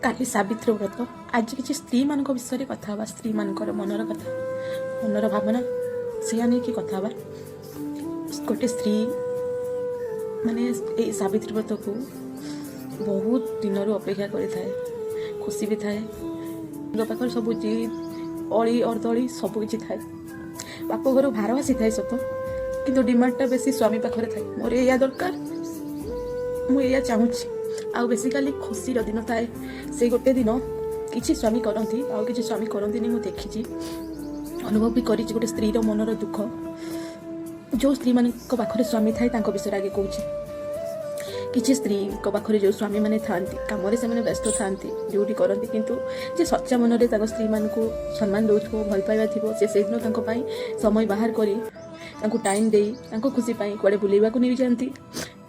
काली सावित्री व्रत आज किसी स्त्री मान विषय कथा हवा स्त्री मानकर मनर कथा मनर भावना से नहीं कि कथा हवा गोटे स्त्री माने ए सावित्री व्रत को बहुत दिन अपेक्षा करें खुशी भी थाए पाखर सब अली अर्दली सब किसी थाए बाप घर भार आसी थाए सत कि डिमांडटा बेसी स्वामी पाखे थाए मोर या दरकार मुझे चाहूँगी आ बेसिकाली खुशी दिन थाए से गोटे दिन किसी स्वामी करती आउ किसी स्वामी करती मुझे देखी अनुभव भी करी गोटे स्त्री मनर दुख जो स्त्री मान पाखे स्वामी थाए विषय आगे कहूँ किसी स्त्री पाखे जो स्वामी मैंने था कम से व्यस्त था ड्यूटी करती किंतु जे सच्चा मन में स्त्री मान को सम्मान दौ भल पाइबा थी से दिन समय बाहर कर टाइम दे खुशी कड़े बुलेवा नहीं जाती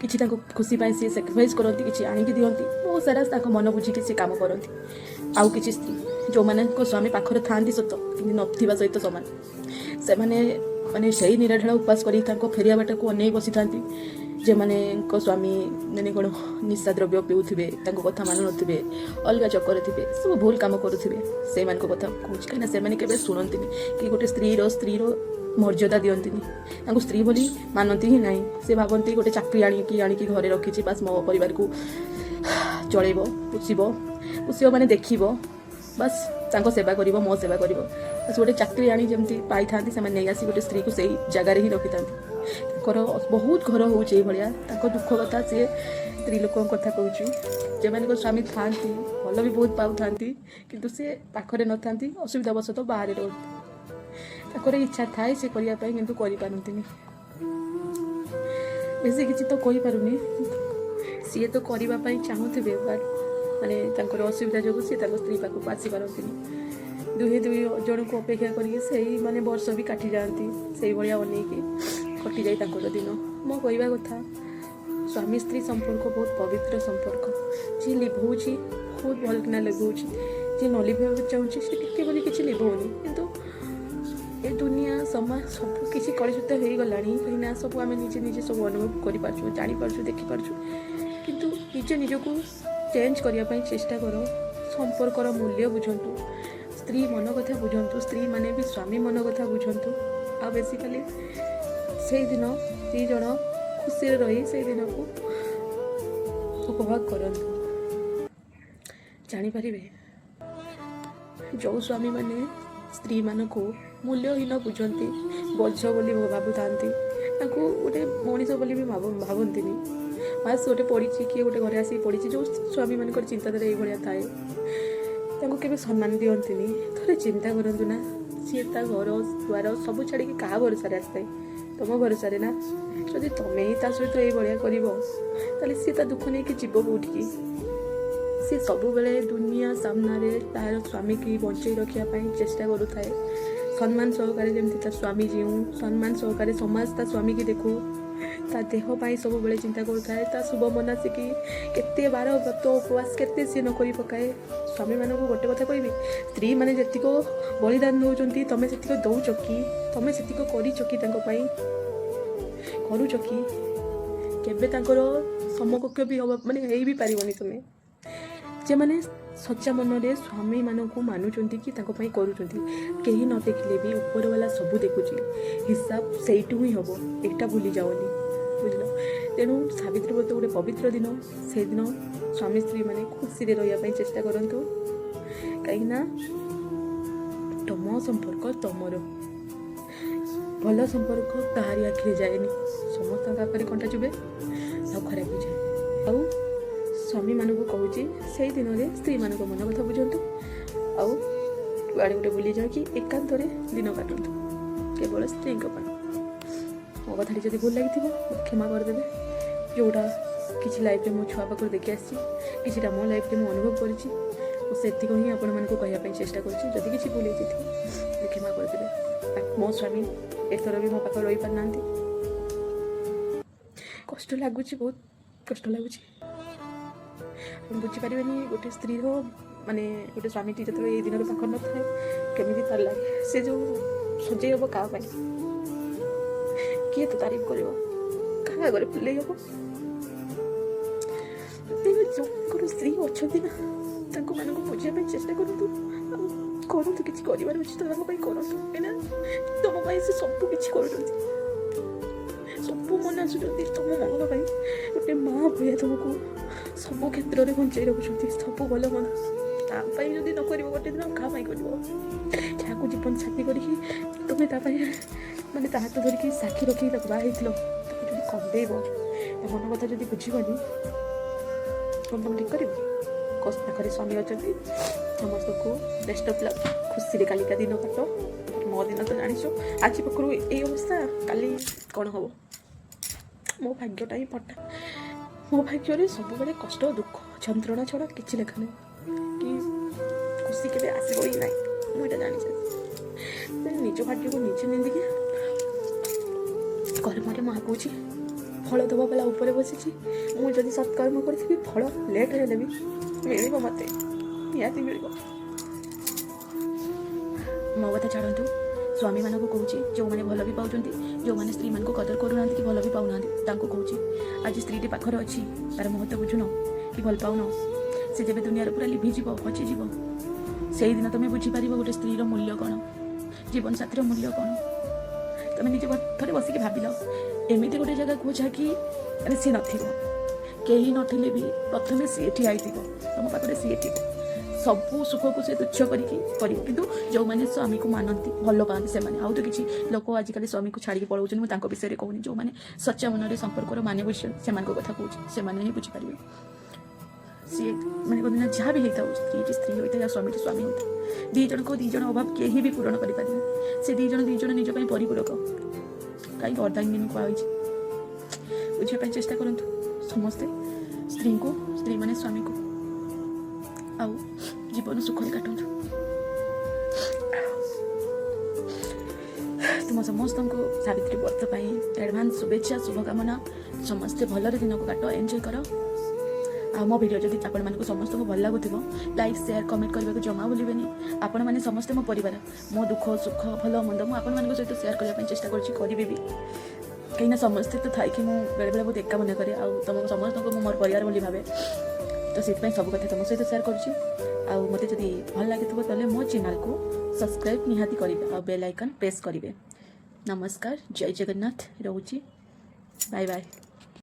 किसी खुशी सी सैक्रिफाइस करती किसी आणिकी दिखती बहुत सारा मन बुझिकी सी कम करती आउ किसी स्त्री जो मैंने स्वामी पाखर था सत कि नथिबा सहित सामान से माने से निराढ़ उपास कर फेरिया बाट को अनै बसी था जे माने स्वामी मैंने कौन निशा द्रव्य पीऊे कथा मान नुवे अलग चक्कर थे सब भूल कम करुवे से कथा कौच कहीं के शुणती कि गोटे स्त्रीर मर्यादा दिखती स्त्री बोली मानती ही ना से भावती गोटे चाकरी आणिकी घरे रखी बास मो परिवार को चलेब पुषब माने देख बस सेवा कर मो सेवा कर बस गोटे चाकरी आनी जमी पाई था नहीं आसी गोटे स्त्री को सही जगार ही रखी था बहुत घर हो भाया दुख कथा सी स्त्री लोक कथा कहूँ जो मैंने स्वामी था भल भी बहुत पाऊ था कि सी पाखे न था असुविधावशतः बाहर रोते इच्छा थाए से करने किंतु करपारती बेसी किसी तो कही पारुनी सी तो करने चाहूथे माने असुविधा जो सी स्त्री पाखक आसी पारती दुहे दुई जन को अपेक्षा कर माने वर्ष भी काटी जाती से भाया अनेक कटि जाए दिन मो कहवा कथा स्वामी स्त्री संपर्क बहुत पवित्र संपर्क जी लिभाऊँ बहुत भल किना लिभाऊँ जी न लिभा चाहूँ सी टी बोली किसी लिभाऊनी किंतु ए दुनिया समाज सब किसी कलुषित हो गला कहीं सब आम निजे निजे सब अनुभव कर जापर देखिपु किंतु निजे निजक चेंज करने चेष्टा कर संपर्कर मूल्य बुझंतु स्त्री मन कथा बुझंतु स्त्री माने भी स्वामी मन कथा बुझंतु आ बेसिकली से दिन दी जन खुशी रही से दिन को उपभोग करंतु जानीपर जो स्वामी माने स्त्री मान को मूल्यहीन बुझंती बोझ बोली भावु था गोटे मनीष बोली भी भावती बास गोटे पड़ी किए गोटे घर आसिक पड़ी जो स्वामी मान चिंताधारा ये थाए के सम्मान दिखती थे चिंता करूँ ना सी घर द्वार सब छाड़ी क्या भरोसा आसता तुम भरोसा ना जदि तुम्हें ही सहित ये कर सी दुख नहीं कि जीव कौटिकी सी सब बेले दुनिया सामने तार स्वामी की बंचे रखापी चेष्टा करुए सम्मान सहकारे जमी स्वामी जीव सम्मान सहकारे समाज ता स्वामी की देखू ता देह पाई सब बेले चिंता करुए ता शुभ मनासिकी केते बार व्रत उपवास केते सी न करी पकाए स्वामी मान को गोटे कथा कहबी स्त्री मैंने जी बलिदान दौरान तुम से दौच कि तुम से करुच कि केबे समकक्ष भी हम माने हो भी पारिबनी तुम्हें जे माने सच्चा मन में स्वामी मान को मानुंट कि कहीं न देखले भी ऊपर वाला सब देखुची हिसाब से ही हम एक भूली जाओनी बुझल तेणु सावित्री व्रत गोटे पवित्र दिन से दिन स्वामी स्त्री माने खुशी रही चेष्टा करूँ कहीं तुम संपर्क तुमर भल संपर्क कहारी आखिरी जाएनि समस्त आखिरी कंटा चुबे आ खराब हो जाए आउ स्वामी मान को कहूँ से दिन में स्त्री मान मन कथा बुझंतु आउ आड़े गोटे बुली जाकि एकांत दिन काटु केवल स्त्री मो कथा जब भूल लगी क्षमा करदे जोटा किसी लाइफ में मो छुआ पाख देखी आसी कि मो लाइफ में अनुभव कर ही आपण मानक कहवाई चेष्टा करी किसी भूल क्षमा करदे मो स्वामी एथर भी मो पाख रही पार ना कष्ट लगुच बहुत कष्ट लगुच बुझीपारे गोटे स्त्री माने गोटे स्वामी जो ये दिन पाख न था केमी तार लगे से जो सजे हम क्या किए तो तारीफ कर क्या आगे फुले हम ଯୋଉଙ୍କର ସ୍ତ୍ରୀ ଅଛନ୍ତି ନା ତାଙ୍କୁ ମାନଙ୍କୁ ବୁଝିବା ପାଇଁ ଚେଷ୍ଟା କରନ୍ତୁ ଆଉ କରନ୍ତୁ କିଛି କରିବାର ଅଛି ତ ତାଙ୍କ ପାଇଁ କରନ୍ତୁ କାହିଁକିନା ତମ ପାଇଁ ସେ ସବୁ କିଛି କରୁଛନ୍ତି ସବୁ ମନେ ଆସୁଛନ୍ତି ତମ ମଙ୍ଗଳ ପାଇଁ ଗୋଟେ ମା' ଭଳିଆ ତମକୁ ସବୁ କ୍ଷେତ୍ରରେ ବଞ୍ଚାଇ ରଖୁଛନ୍ତି ସବୁ ଭଲ ମନ୍ଦ ତା ପାଇଁ ଯଦି ନ କରିବ ଗୋଟେ ଦିନ କାହା ପାଇଁ କରିବ ଯାହାକୁ ଜୀବନ ସାଥୀ କରିକି ତମେ ତା ପାଇଁ ମାନେ ତା ହାତ ଧରିକି ସାକ୍ଷୀ ରଖିକି ତାକୁ ବାହା ହେଇଥିଲ ତାକୁ ଯଦି କନ୍ଦେଇବ ତା ମନ କଥା ଯଦି ବୁଝିବନି କ'ଣ ତମେ ଠିକ୍ କରିବ ପାଖରେ ସ୍ୱାମୀ ଅଛନ୍ତି ସମସ୍ତଙ୍କୁ ବେଷ୍ଟ ଅଫ୍ ଲକ୍ ଖୁସିରେ କାଲିକା ଦିନ କାଟ ମୋ ଦିନ ତ ଜାଣିଛ ଆଜି ପାଖରୁ ଏଇ ଅବସ୍ଥା କାଲି କ'ଣ ହେବ ମୋ ଭାଗ୍ୟଟା ହିଁ ଫଟା ମୋ ଭାଗ୍ୟରେ ସବୁବେଳେ କଷ୍ଟ ଦୁଃଖ ଯନ୍ତ୍ରଣା ଛଡ଼ା କିଛି ଲେଖା ନାହିଁ କି ଖୁସି କେବେ ଆସିବ ହିଁ ନାହିଁ ମୁଁ ଏଇଟା ଜାଣିଛି ନିଜ ଭାଗ୍ୟକୁ ନିଜେ ନିନ୍ଦିକି କର୍ମରେ ମୁଁ ଆଗଉଛି ଫଳ ଦେବା ବେଲା ଉପରେ ବସିଛି ମୁଁ ଯଦି ସତ୍କର୍ମ କରିଥିବି ଫଳ ଲେଟ୍ ହେଲେ ବି ମିଳିବ ମୋତେ ନିହାତି ମିଳିବ ମୋ କଥା ଛାଡ଼ନ୍ତୁ ସ୍ୱାମୀମାନଙ୍କୁ କହୁଛି ଯେଉଁମାନେ ଭଲ ବି ପାଉଛନ୍ତି ଯେଉଁମାନେ ସ୍ତ୍ରୀମାନଙ୍କୁ କଦର କରୁନାହାନ୍ତି କି ଭଲ ବି ପାଉନାହାନ୍ତି ତାଙ୍କୁ କହୁଛି ଆଜି ସ୍ତ୍ରୀଟି ପାଖରେ ଅଛି ତାର ମହତ୍ଵ ବୁଝୁନ କି ଭଲ ପାଉନ ସେ ଯେବେ ଦୁନିଆରେ ପୁରା ଲିଭିଯିବ ହଜିଯିବ ସେଇଦିନ ତୁମେ ବୁଝିପାରିବ ଗୋଟେ ସ୍ତ୍ରୀର ମୂଲ୍ୟ କ'ଣ ଜୀବନସାଥୀର ମୂଲ୍ୟ କ'ଣ ତୁମେ ନିଜ ଥରେ ବସିକି ଭାବିଲ ଏମିତି ଗୋଟେ ଜାଗାକୁ ଯାହାକି ମାନେ ସିଏ ନଥିବ କେହି ନଥିଲେ ବି ପ୍ରଥମେ ସିଏ ଠିଆ ହେଇଥିବ ତୁମ ପାଖରେ ସିଏ ଥିବ ସବୁ ସୁଖକୁ ସେ ତୁଚ୍ଛ କରିକି କରିବ କିନ୍ତୁ ଯେଉଁମାନେ ସ୍ୱାମୀକୁ ମାନନ୍ତି ଭଲ ପାଆନ୍ତି ସେମାନେ ଆଉ ତ କିଛି ଲୋକ ଆଜିକାଲି ସ୍ୱାମୀକୁ ଛାଡ଼ିକି ପଳାଉଛନ୍ତି ମୁଁ ତାଙ୍କ ବିଷୟରେ କହୁନି ଯେଉଁମାନେ ସଚ୍ଚା ମନରେ ସମ୍ପର୍କର ମାନେ ବୁଝୁଛନ୍ତି ସେମାନଙ୍କ କଥା କହୁଛି ସେମାନେ ହିଁ ବୁଝିପାରିବେ ସିଏ ମାନେ କହନ୍ତି ନା ଯାହା ବି ହେଇଥାଉ ସ୍ତ୍ରୀଟି ସ୍ତ୍ରୀ ହୋଇଥାଏ ଆଉ ସ୍ୱାମୀଟି ସ୍ୱାମୀ ହୋଇଥାଏ ଦୁଇ ଜଣ ଅଭାବ କେହି ବି ପୂରଣ କରିପାରିବେ ସେ ଦୁଇ ଜଣ ନିଜ ପାଇଁ ପରିପୂରକ କାହିଁକି ଅର୍ଦ୍ଧାଙ୍ଗିନୀ କୁହାଯାଇଛି ବୁଝିବା ପାଇଁ ଚେଷ୍ଟା କରନ୍ତୁ ସମସ୍ତେ ସ୍ତ୍ରୀମାନେ ସ୍ୱାମୀକୁ ଆଉ ଜୀବନ ସୁଖରେ କାଟନ୍ତୁ ତୁମ ସମସ୍ତଙ୍କୁ ସାବିତ୍ରୀ ବ୍ରତ ପାଇଁ ଆଡ଼ଭାନ୍ସ ଶୁଭେଚ୍ଛା ଶୁଭକାମନା ସମସ୍ତେ ଭଲରେ ଦିନକୁ କାଟ ଏନ୍ଜୟ କର ଆଉ ମୋ ଭିଡ଼ିଓ ଯଦି ଆପଣମାନଙ୍କୁ ସମସ୍ତଙ୍କୁ ଭଲ ଲାଗୁଥିବ ଲାଇକ୍ ସେୟାର କମେଣ୍ଟ କରିବାକୁ ଜମା ଭୁଲିବେନି ଆପଣମାନେ ସମସ୍ତେ ମୋ ପରିବାର ମୋ ଦୁଃଖ ସୁଖ ଭଲ ମନ୍ଦ ମୁଁ ଆପଣମାନଙ୍କ ସହିତ ସେୟାର କରିବା ପାଇଁ ଚେଷ୍ଟା କରୁଛି କରିବି ବି କାହିଁକିନା ସମସ୍ତେ ତ ଥାଇକି ମୁଁ ବେଳେବେଳେ ବହୁତ ଏକା ମନେ କରେ ଆଉ ତୁମ ସମସ୍ତଙ୍କୁ ମୁଁ ମୋର ପରିବାର ବୋଲି ଭାବେ ତ ସେଥିପାଇଁ ସବୁ କଥା ତୁମ ସହିତ ସେୟାର କରୁଛି ଆଉ ମୋତେ ଯଦି ଭଲ ଲାଗିଥିବ ତାହେଲେ ମୋ ଚ୍ୟାନେଲକୁ ସବସ୍କ୍ରାଇବ୍ ନିହାତି କରିବେ ଆଉ ବେଲ୍ ଆଇକନ୍ ପ୍ରେସ୍ କରିବେ ନମସ୍କାର ଜୟ ଜଗନ୍ନାଥ ରହୁଛି ବାଏ ବାଏ।